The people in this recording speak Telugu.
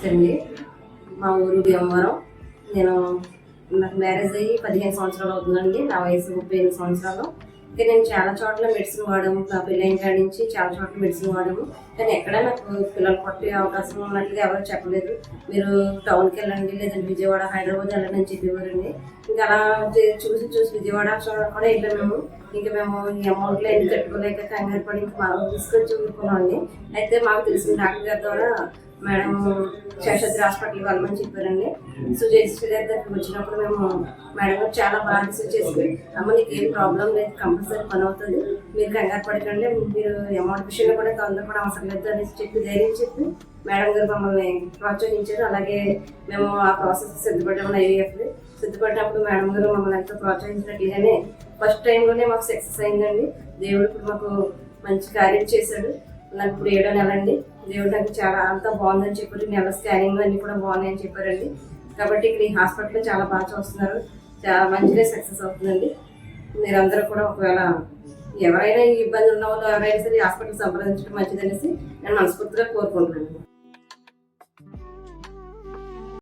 నమస్తే అండి. మా ఊరు భీమవరం. నేను నాకు మ్యారేజ్ అయ్యి 15 సంవత్సరాలు అవుతుందండి. నా వయసు 38 సంవత్సరాలు. ఇంకా నేను చాలా చోట్ల మెడిసిన్ వాడాము. నా పెళ్ళైన కాడి నుంచి చాలా చోట్ల మెడిసిన్ వాడాము. కానీ ఎక్కడా నాకు పిల్లలు పుట్టే అవకాశం ఉన్నట్లుగా ఎవరు చెప్పలేదు. మీరు టౌన్కి వెళ్ళండి, లేదంటే విజయవాడ, హైదరాబాద్ వెళ్ళండి అని చెప్పేవారండి. ఇంకా అలా చూసి విజయవాడ కూడా వెళ్ళాము మేము. ఇంకా మేము ఈ అమౌంట్లో ఎన్ని కట్టుకోలేక కంగారు పడి ఇంకా బాగా తీసుకొచ్చి ఊరుకున్నామండి. అయితే మాకు తెలిసిన డాక్టర్ గారి ద్వారా మేడం శేషాద్రి హాస్పిటల్కి వెళ్ళమని చెప్పారండి. సో జయశ్రీ గారి దగ్గరికి వచ్చినప్పుడు మేము మేడం గారు చాలా బాగా రిసీవ్ చేసి, అమ్మ నీకు ఏం ప్రాబ్లం లేదు, కంపల్సరీ పని అవుతుంది, మీరు కంగారు పడకండి, మీరు అమౌంట్ విషయంలో కూడా తొందరపడ అవసరం లేదు అనేసి చెప్పి ధైర్యం చెప్పి మేడం గారు మమ్మల్ని ప్రోత్సహించారు. అలాగే మేము ఆ ప్రాసెస్ సిద్ధపడ్డాము. ఐవీఎఫ్ సిద్ధపడినప్పుడు మేడం గారు మమ్మల్ని ఎంతో ప్రోత్సహించినట్లుగానే ఫస్ట్ టైంలోనే మాకు సక్సెస్ అయిందండి. దేవుడు ఇప్పుడు మాకు మంచి కార్యం చేశాడు. నాకు ఇప్పుడు 7వ నెల అండి. దేవుడు నాకు చాలా అంతా బాగుందని చెప్పారు. నెల స్కానింగ్ అన్నీ కూడా బాగున్నాయని చెప్పారండి. కాబట్టి ఇక్కడ ఈ హాస్పిటల్లో చాలా బాగా చూస్తున్నారు. చాలా మంచిగా సక్సెస్ అవుతుందండి. మీరందరూ కూడా ఒకవేళ ఎవరైనా ఈ ఇబ్బంది ఉన్న వాళ్ళు ఎవరైనా సరే హాస్పిటల్ సంప్రదించడం మంచిదనేసి నేను మనస్ఫూర్తిగా కోరుకుంటున్నాను.